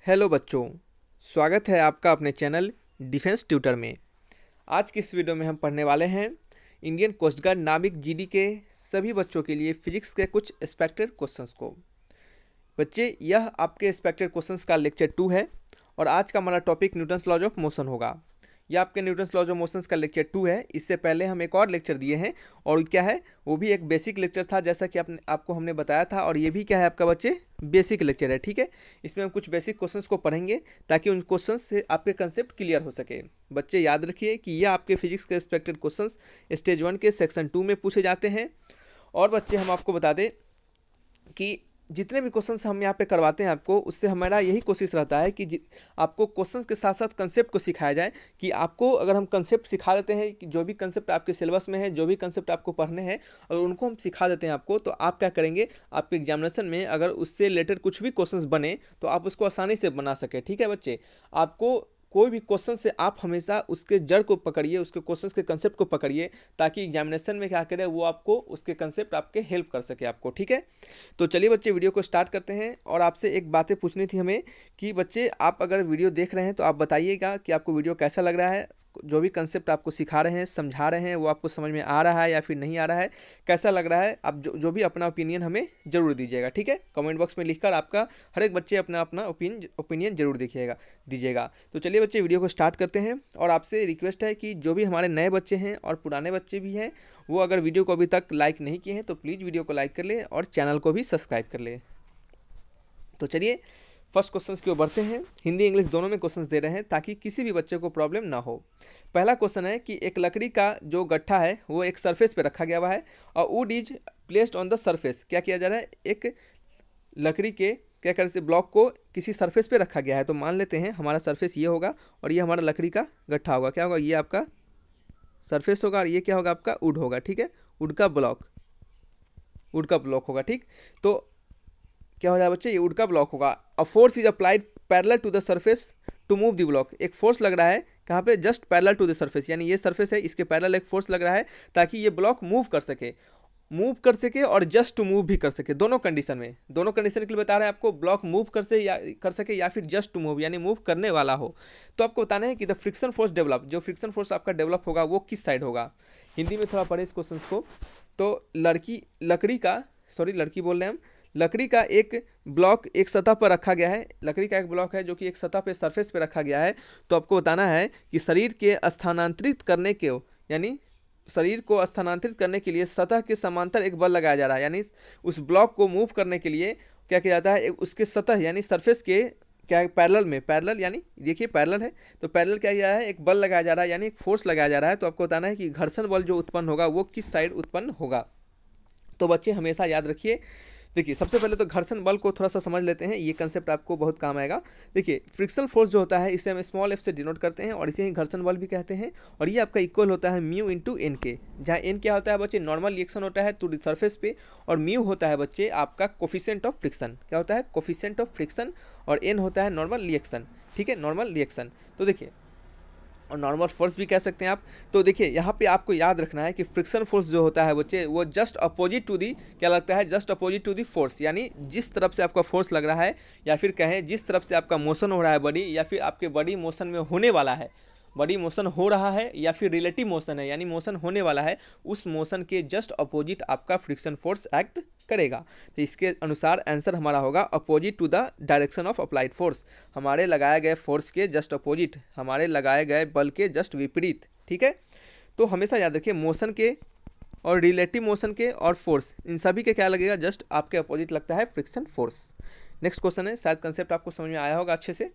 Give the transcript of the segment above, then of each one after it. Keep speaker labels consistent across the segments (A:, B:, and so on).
A: Hello बच्चों, स्वागत है आपका अपने चैनल डिफेंस ट्यूटर में। आज की इस वीडियो में हम पढ़ने वाले हैं इंडियन कोस्ट गार्ड नाविक जीडी के सभी बच्चों के लिए फिजिक्स के कुछ एक्सपेक्टेड क्वेश्चंस को। बच्चे, यह आपके एक्सपेक्टेड क्वेश्चंस का लेक्चर 2 है और आज का हमारा topic Newton's laws of motion होगा। यह आपके न्यूटन्स लॉज ऑफ मोशंस का लेक्चर 2 है। इससे पहले हम एक और लेक्चर दिए हैं और क्या है, वो भी एक बेसिक लेक्चर था जैसा कि आपको हमने बताया था। और ये भी क्या है आपका बच्चे, बेसिक लेक्चर है। ठीक है, इसमें हम कुछ बेसिक क्वेश्चंस को पढ़ेंगे ताकि उन क्वेश्चंस से आपके कंसेप्ट क्लियर हो सके। बच्चे याद रखिए कि ये आपके फिजिक्स के एक्सपेक्टेड क्वेश्चंस स्टेज 1 के सेक्शन 2 में पूछे जाते हैं। और बच्चे हम आपको बता दें कि जितने भी क्वेश्चंस हम यहाँ पे करवाते हैं आपको, उससे हमारा यही कोशिश रहता है कि आपको क्वेश्चंस के साथ साथ कंसेप्ट को सिखाया जाए। कि आपको अगर हम कंसेप्ट सिखा देते हैं कि जो भी कंसेप्ट आपके सिलेबस में है, जो भी कंसेप्ट आपको पढ़ने हैं, और उनको हम सिखा देते हैं आपको, तो आप क्या करेंगे, आपके एग्जामिनेशन में अगर उससे रिलेटेड कुछ भी क्वेश्चंस बने तो आप उसको आसानी से बना सके। ठीक है बच्चे, आपको कोई भी क्वेश्चन से आप हमेशा उसके जड़ को पकड़िए, उसके क्वेश्चंस के कंसेप्ट को पकड़िए, ताकि एग्जामिनेशन में क्या करे वो आपको उसके कंसेप्ट आपके हेल्प कर सके आपको। ठीक है, तो चलिए बच्चे वीडियो को स्टार्ट करते हैं। और आपसे एक बातें पूछनी थी हमें कि बच्चे, आप अगर वीडियो देख रहे हैं तो आप बताइएगा कि आपको वीडियो कैसा लग रहा है। जो भी कंसेप्ट आपको सिखा रहे हैं, समझा रहे हैं, वो आपको समझ में आ रहा है या फिर नहीं आ रहा है, कैसा लग रहा है। आप जो भी अपना ओपिनियन हमें जरूर दीजिएगा। ठीक है, कमेंट बॉक्स में लिखकर आपका हर एक बच्चे अपना अपना ओपिनियन जरूर दीजिएगा। तो चलिए बच्चे वीडियो को स्टार्ट करते हैं। और आपसे रिक्वेस्ट है कि जो भी हमारे नए बच्चे हैं और पुराने बच्चे भी हैं, वो अगर वीडियो को अभी तक लाइक नहीं किए हैं तो प्लीज़ वीडियो को लाइक कर ले और चैनल को भी सब्सक्राइब कर ले। तो चलिए फर्स्ट क्वेश्चन की ओर बढ़ते हैं। हिंदी इंग्लिश दोनों में क्वेश्चंस दे रहे हैं ताकि किसी भी बच्चे को प्रॉब्लम ना हो। पहला क्वेश्चन है कि एक लकड़ी का जो गट्ठा है वो एक सरफेस पे रखा गया हुआ है और would is placed on the surface. क्या किया जा रहा है, एक लकड़ी के क्या कर से ब्लॉक को किसी सरफेस पे रखा गया है। तो मान लेते हैं हमारा सरफेस ये होगा और ये हमारा लकड़ी का गट्ठा होगा। क्या होगा, ये आपका सरफेस होगा और ये क्या होगा, आपका वुड होगा। ठीक है, वुड का ब्लॉक होगा। ठीक, तो क्या हो जाएगा बच्चे, ये वुड का ब्लॉक होगा। A force is applied parallel to the surface to move the block. एक फोर्स लग रहा है कहाँ पे, just parallel to the surface, यानी ये सरफेस है, इसके पैरेलल एक फोर्स लग रहा है ताकि ये ब्लॉक मूव कर सके और जस्ट टू मूव भी कर सके। दोनों कंडीशन के लिए बता रहे हैं आपको, ब्लॉक मूव कर सके या फिर जस्ट टू मूव यानी मूव करने वाला हो। तो आपको बताना है कि द फ्रिक्शन फोर्स डेवलप, जो फ्रिक्शन फोर्स आपका डेवलप होगा वो किस साइड होगा। हिंदी में थोड़ा पढ़े इस क्वेश्चन को। तो लकड़ी का एक ब्लॉक एक सतह पर रखा गया है। लकड़ी का एक ब्लॉक है जो कि एक सतह पे सरफेस पे रखा गया है। तो आपको बताना है कि शरीर को स्थानांतरित करने के लिए सतह के समांतर एक बल लगाया जा रहा है। यानी उस ब्लॉक को मूव करने के लिए क्या किया जाता है, उसके सतह यानी सरफेस के क्या पैरेलल यानी देखिए पैरेलल है, तो पैरेलल क्या किया है, एक बल लगाया जा रहा है यानी एक फोर्स लगाया जा रहा है। तो आपको बताना है कि घर्षण बल जो उत्पन्न होगा वो किस साइड उत्पन्न होगा। तो बच्चे हमेशा याद रखिए, देखिए सबसे पहले तो घर्षण बल को थोड़ा सा समझ लेते हैं, ये कंसेप्ट आपको बहुत काम आएगा। देखिए फ्रिक्शनल फोर्स जो होता है इसे हम स्मॉल एफ से डिनोट करते हैं और इसे ही घर्षण बल भी कहते हैं। और ये आपका इक्वल होता है म्यू इंटू एन के, जहाँ एन क्या होता है बच्चे, नॉर्मल रिएक्शन होता है टू द सरफेस पे, और म्यू होता है बच्चे आपका कोफिशिएंट ऑफ फ्रिक्शन। क्या होता है, कोफिशिएंट ऑफ फ्रिक्शन, और एन होता है नॉर्मल रिएक्शन। ठीक है, नॉर्मल रिएक्शन। तो देखिए, और नॉर्मल फोर्स भी कह सकते हैं आप। तो देखिए यहाँ पे आपको याद रखना है कि फ्रिक्शन फोर्स जो होता है बच्चे, वो जस्ट अपोजिट टू दी क्या लगता है, just opposite to the force. यानी जिस तरफ से आपका फोर्स लग रहा है या फिर कहें जिस तरफ से आपका मोशन हो रहा है बॉडी, या फिर आपके बॉडी मोशन में होने वाला है, बॉडी मोशन हो रहा है या फिर रिलेटिव मोशन है यानी मोशन होने वाला है, उस मोशन के जस्ट अपोजिट आपका फ्रिक्शन फोर्स एक्ट करेगा। तो इसके अनुसार आंसर हमारा होगा opposite to the direction of applied force, हमारे लगाए गए फोर्स के जस्ट अपोजिट, हमारे लगाए गए बल के जस्ट विपरीत। ठीक है, तो हमेशा याद रखिए मोशन के और रिलेटिव मोशन के और फोर्स, इन सभी के क्या लगेगा, जस्ट आपके अपोजिट लगता है फ्रिक्शन फोर्स। नेक्स्ट क्वेश्चन है, शायद कंसेप्ट आपको समझ में आया होगा अच्छे से।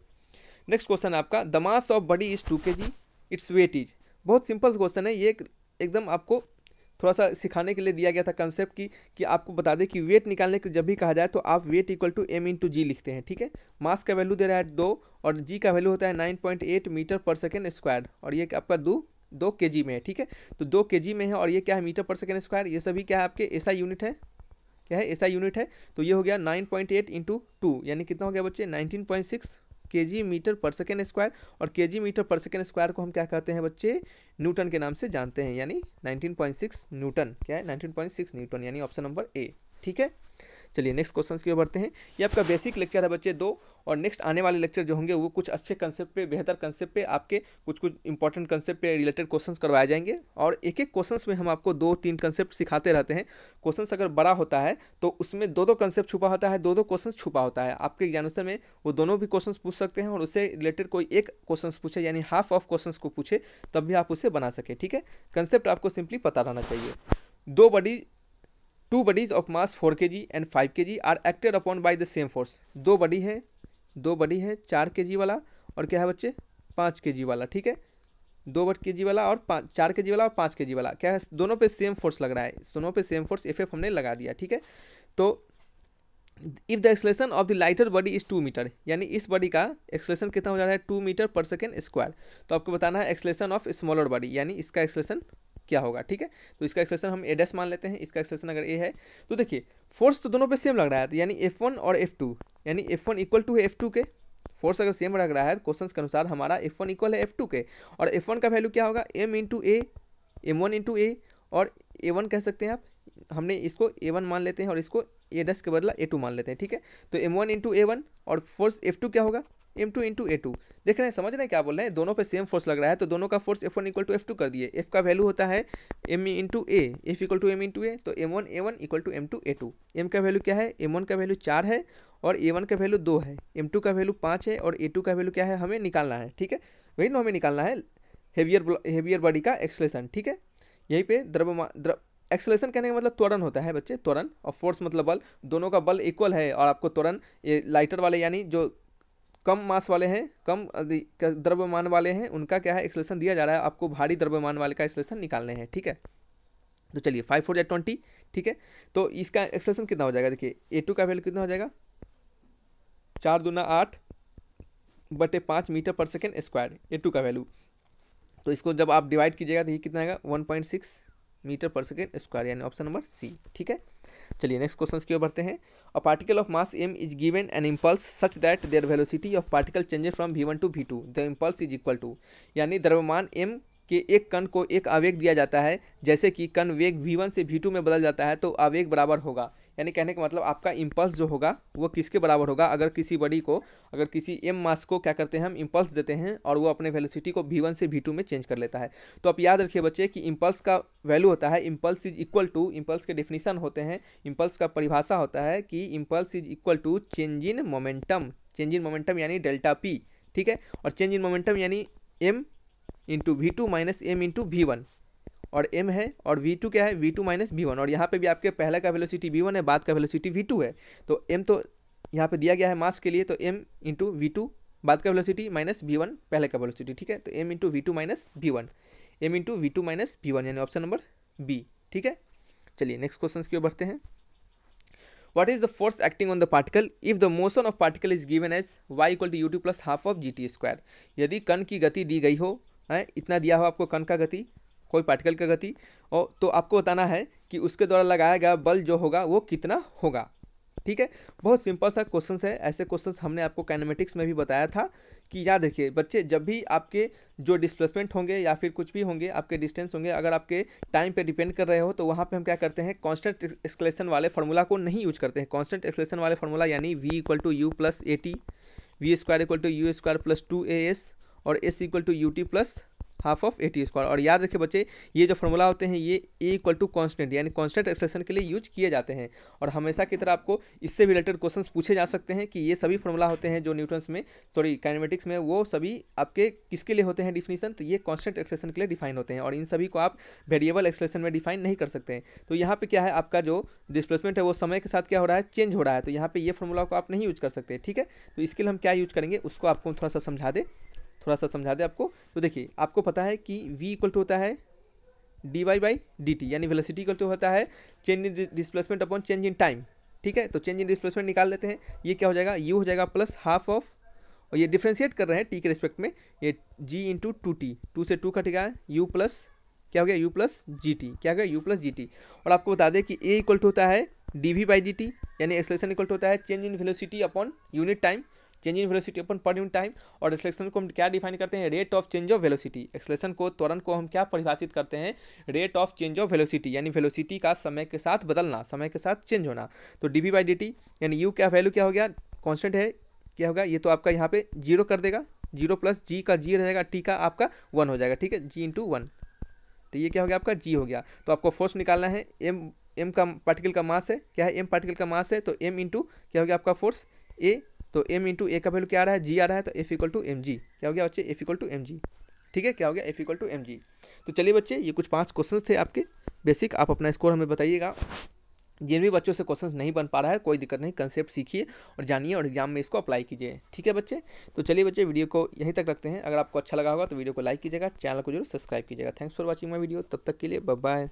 A: नेक्स्ट क्वेश्चन है आपका, the mass of body is 2 kg, its weight is. बहुत सिंपल क्वेश्चन है ये, एकदम आपको थोड़ा सा सिखाने के लिए दिया गया था कंसेप्ट कि आपको बता दें कि वेट निकालने के जब भी कहा जाए तो आप weight equal to m into g लिखते हैं। ठीक है, मास का वैल्यू दे रहा है 2 और जी का वैल्यू होता है 9.8 मीटर पर सेकेंड स्क्वायर, और ये आपका 2 kg में है। ठीक है, तो 2 kg में है और ये क्या है, मीटर पर सेकेंड स्क्वायर। ये सभी क्या है आपके एसआई यूनिट है, क्या है एसआई यूनिट है। तो ये हो गया 9.8 इंटू 2 यानी कितना हो गया बच्चे, 19.6 kg मीटर पर सेकेंड स्क्वायर। और kg मीटर पर सेकेंड स्क्वायर को हम क्या कहते हैं बच्चे, न्यूटन के नाम से जानते हैं, यानी 19.6 न्यूटन। क्या है, 19.6 न्यूटन, यानी ऑप्शन नंबर ए। ठीक है, चलिए नेक्स्ट क्वेश्चन की ओर बढ़ते हैं। ये आपका बेसिक लेक्चर है बच्चे 2, और नेक्स्ट आने वाले लेक्चर जो होंगे वो कुछ अच्छे कंसेप्ट पे, बेहतर कंसेप्ट पे, आपके कुछ कुछ इंपॉर्टेंट कंसेप्ट पे रिलेटेड क्वेश्चंस करवाए जाएंगे। और एक एक क्वेश्चंस में हम आपको 2-3 कंसेप्ट सिखाते रहते हैं। क्वेश्चंस अगर बड़ा होता है तो उसमें 2-2 कंसेप्ट छुपा होता है, 2-2 क्वेश्चंस छुपा होता है। आपके एग्जामिनेशन में वो दोनों भी क्वेश्चंस पूछ सकते हैं, और उससे रिलेटेड कोई एक क्वेश्चंस पूछे यानी हाफ ऑफ क्वेश्चंस को पूछे तब भी आप उसे बना सके। ठीक है, कंसेप्ट आपको सिंपली पता रहना चाहिए। Two bodies of mass 4 kg and 5 kg are acted upon by the same force. दो बॉडी है 4 kg वाला और क्या है बच्चे 5 kg वाला। ठीक है, 2 kg वाला और 4 kg वाला और 5 kg वाला क्या है, दोनों पे सेम फोर्स लग रहा है, दोनों पे सेम फोर्स एफ हमने लगा दिया। ठीक है, तो if the acceleration of the lighter body is 2 metre, यानी इस बॉडी का एक्सलेशन कितना हो जा रहा है 2 मीटर पर सेकेंड स्क्वायर। तो आपको बताना है एक्सलेशन ऑफ स्मॉलर बॉडी, यानी इसका एक्सलेशन क्या होगा। ठीक है, तो इसका एक्सलेशन हम a' मान लेते हैं, इसका एक्सलेशन अगर a है तो देखिए फोर्स तो दोनों पे सेम लग रहा है, तो यानी F1 और F2, यानी F1 इक्वल टू है F2 के। फोर्स अगर सेम लग रहा है क्वेश्चन के अनुसार हमारा F1 इक्वल है F2 के, और F1 का वैल्यू क्या होगा m इंटू ए, M1 इंटू ए, और A1 कह सकते हैं आप, हमने इसको A1 मान लेते हैं और इसको a' के बदला A2 मान लेते हैं। ठीक है, तो M1 इंटू A1 और फोर्स F2 क्या होगा M2 इंटू A2। देख रहे हैं, समझ रहे हैं क्या बोल रहे हैं, दोनों पे सेम फोर्स लग रहा है तो दोनों का force F1 equal to F2 कर दिए। F का वैल्यू होता है M into a, F equal to M into a, तो M1 A1 equal to M2 A2। M का वैल्यू क्या है, M1 का वैल्यू 4 है और A1 का वैल्यू 2 है, M2 का वैल्यू 5 है और A2 का वैल्यू क्या है हमें निकालना है। ठीक है, वही ना हमें निकालना है हेवियर बॉडी का एक्सलेशन। ठीक है, यहीं पे एक्सलेशन कहने का मतलब त्वरण होता है बच्चे, त्वरण, और फोर्स मतलब बल, दोनों का बल इक्वल है। और आपको त्वरण ये लाइटर वाले यानी जो कम मास वाले हैं, कम द्रव्यमान वाले हैं, उनका क्या है एक्सलेशन दिया जा रहा है, आपको भारी द्रव्यमान वाले का एक्सलेशन निकालने हैं। ठीक है, तो चलिए 5 4 20। ठीक है, तो इसका एक्सलेशन कितना हो जाएगा, देखिए A2 का वैल्यू कितना हो जाएगा 4 दूना 8 बटे 5 मीटर पर सेकेंड स्क्वायर, A2 का वैल्यू। तो इसको जब आप डिवाइड कीजिएगा तो ये कितना आएगा 1.6 मीटर पर सेकेंड स्क्वायर, यानी ऑप्शन नंबर सी। ठीक है, चलिए नेक्स्ट क्वेश्चन की ओर बढ़ते हैं। A particle of mass m is given an impulse such that their velocity of particle changes from v1 to v2, the impulse is equal to, यानी द्रव्यमान m के एक कण को एक आवेग दिया जाता है, जैसे कि कण वेग v1 से v2 में बदल जाता है तो आवेग बराबर होगा। यानी कहने का मतलब आपका इम्पल्स जो होगा वो किसके बराबर होगा, अगर किसी बॉडी को, अगर किसी m मास को क्या करते हैं हम इम्पल्स देते हैं और वो अपने वेलोसिटी को v1 से v2 में चेंज कर लेता है। तो आप याद रखिए बच्चे कि इम्पल्स का वैल्यू होता है impulse is equal to, impulse के डेफिनेशन होते हैं, इम्पल्स का परिभाषा होता है कि impulse is equal to change in momentum यानी डेल्टा p। ठीक है, और चेंज इन मोमेंटम यानी m into V2 minus m into V1, और m है और V2 क्या है V2 माइनस V1, और यहाँ पे भी आपके पहले का वेलोसिटी V1 है, बाद का वेलोसिटी V2 है। तो m तो यहाँ पे दिया गया है मास के लिए, तो m इंटू V2 बाद का वेलोसिटी माइनस V1 पहले का वेलोसिटी। ठीक है, तो m into V2 minus V1, m into V2 minus V1, यानी ऑप्शन नंबर बी। ठीक है, चलिए नेक्स्ट क्वेश्चन की ओर बढ़ते हैं। What is the force acting on the particle if the motion of particle is given as y equal to ut plus half of gt square? यदि कण की गति दी गई हो, है इतना दिया हो आपको कण का गति, कोई पार्टिकल का गति, और तो आपको बताना है कि उसके द्वारा लगाया गया बल जो होगा वो कितना होगा। ठीक है, बहुत सिंपल सा क्वेश्चन है। ऐसे क्वेश्चंस हमने आपको काइनेमेटिक्स में भी बताया था कि याद रखिए बच्चे, जब भी आपके जो डिस्प्लेसमेंट होंगे या फिर कुछ भी होंगे, आपके डिस्टेंस होंगे, अगर आपके टाइम पे डिपेंड कर रहे हो तो वहाँ पे हम क्या करते हैं, कांस्टेंट एक्सलेशन वाले फार्मूला को नहीं यूज करते हैं। कांस्टेंट एक्सलेशन वाले फार्मूला यानी v equal to U plus A T, V square equal to U square plus 2as, और s equal to U T plus half of A T square. और याद रखिए बच्चे, ये जो फार्मूला होते हैं ये ए इक्वल टू कॉन्स्टेंट यानी कॉन्स्टेंट एक्सलेशन के लिए यूज किए जाते हैं। और हमेशा की तरह आपको इससे रिलेटेड क्वेश्चंस पूछे जा सकते हैं कि ये सभी फार्मूला होते हैं जो न्यूटन्स में, काइनेमेटिक्स में, वो सभी आपके किसके लिए होते हैं डिफिनीशन, तो ये कॉन्स्टेंट एक्सलेशन के लिए डिफाइन होते हैं, और इन सभी को आप वेरिएबल एक्सलेशन में डिफाइन नहीं कर सकते हैं। तो यहाँ पे क्या है, आपका जो डिस्प्लेसमेंट है वो समय के साथ क्या हो रहा है, चेंज हो रहा है, तो यहाँ पे ये फार्मूला को आप नहीं यूज कर सकते। ठीक है, तो इसके लिए हम क्या यूज करेंगे उसको आपको थोड़ा सा समझा दे आपको। तो देखिए आपको पता है कि v इक्वल टू होता है dy बाई डी टी, यानी वेलोसिटी इक्वल टू होता है change in displacement upon change in time. ठीक है, तो चेंज इन डिस्प्लेसमेंट निकाल लेते हैं, ये क्या हो जाएगा, u हो जाएगा प्लस हाफ ऑफ, और ये डिफ्रेंशिएट कर रहे हैं t के रिस्पेक्ट में, ये g इंटू 2t, 2 से 2 कटेगा, u प्लस क्या हो गया, u प्लस जी टी, क्या हो गया u प्लस जी टी। और आपको बता दें कि a इक्वल टू होता है dv बाई डी टी, यानी एक्सलेशन इक्वल टू होता है change in velocity upon unit time, change in velocity upon per unit time, और एक्सेलरेशन को हम क्या डिफाइन करते हैं, rate of change of velocity. Acceleration को, त्वरण को हम क्या परिभाषित करते हैं, rate of change of velocity, यानी वेलोसिटी का समय के साथ बदलना, समय के साथ चेंज होना। तो D V by D T, यानी यू क्या वैल्यू क्या हो गया, कॉन्स्टेंट है, क्या होगा ये तो आपका यहाँ पे जीरो कर देगा, जीरो प्लस जी का जी रहेगा, टी का आपका 1 हो जाएगा, ठीक है, जी इंटू 1, तो ये क्या हो गया आपका जी हो गया। तो आपको फोर्स निकालना है, एम का पार्टिकल का मास है, क्या है, एम पार्टिकल का मास है, तो एम इंटू क्या हो गया आपका फोर्स ए, तो एम इंटू ए का वैल्यू क्या आ रहा है, जी आ रहा है, तो F equal to M G, क्या हो गया बच्चे, F equal to M G, ठीक है, क्या हो गया, F equal to M G. तो चलिए बच्चे, ये कुछ 5 क्वेश्चन थे आपके बेसिक, आप अपना स्कोर हमें बताइएगा। जिन भी बच्चों से क्वेश्चंस नहीं बन पा रहा है कोई दिक्कत नहीं, कंसेप्ट सीखिए और जानिए और एग्जाम में इसको अप्लाई कीजिए, ठीक है बच्चे। तो चलिए बच्चे, वीडियो को यहीं तक रखते हैं। अगर आपको अच्छा लगा होगा तो वीडियो को लाइक कीजिएगा, चैनल को जरूर सब्सक्राइब कीजिएगा। Thanks for watching my video, तब तक के लिए बाय बाय।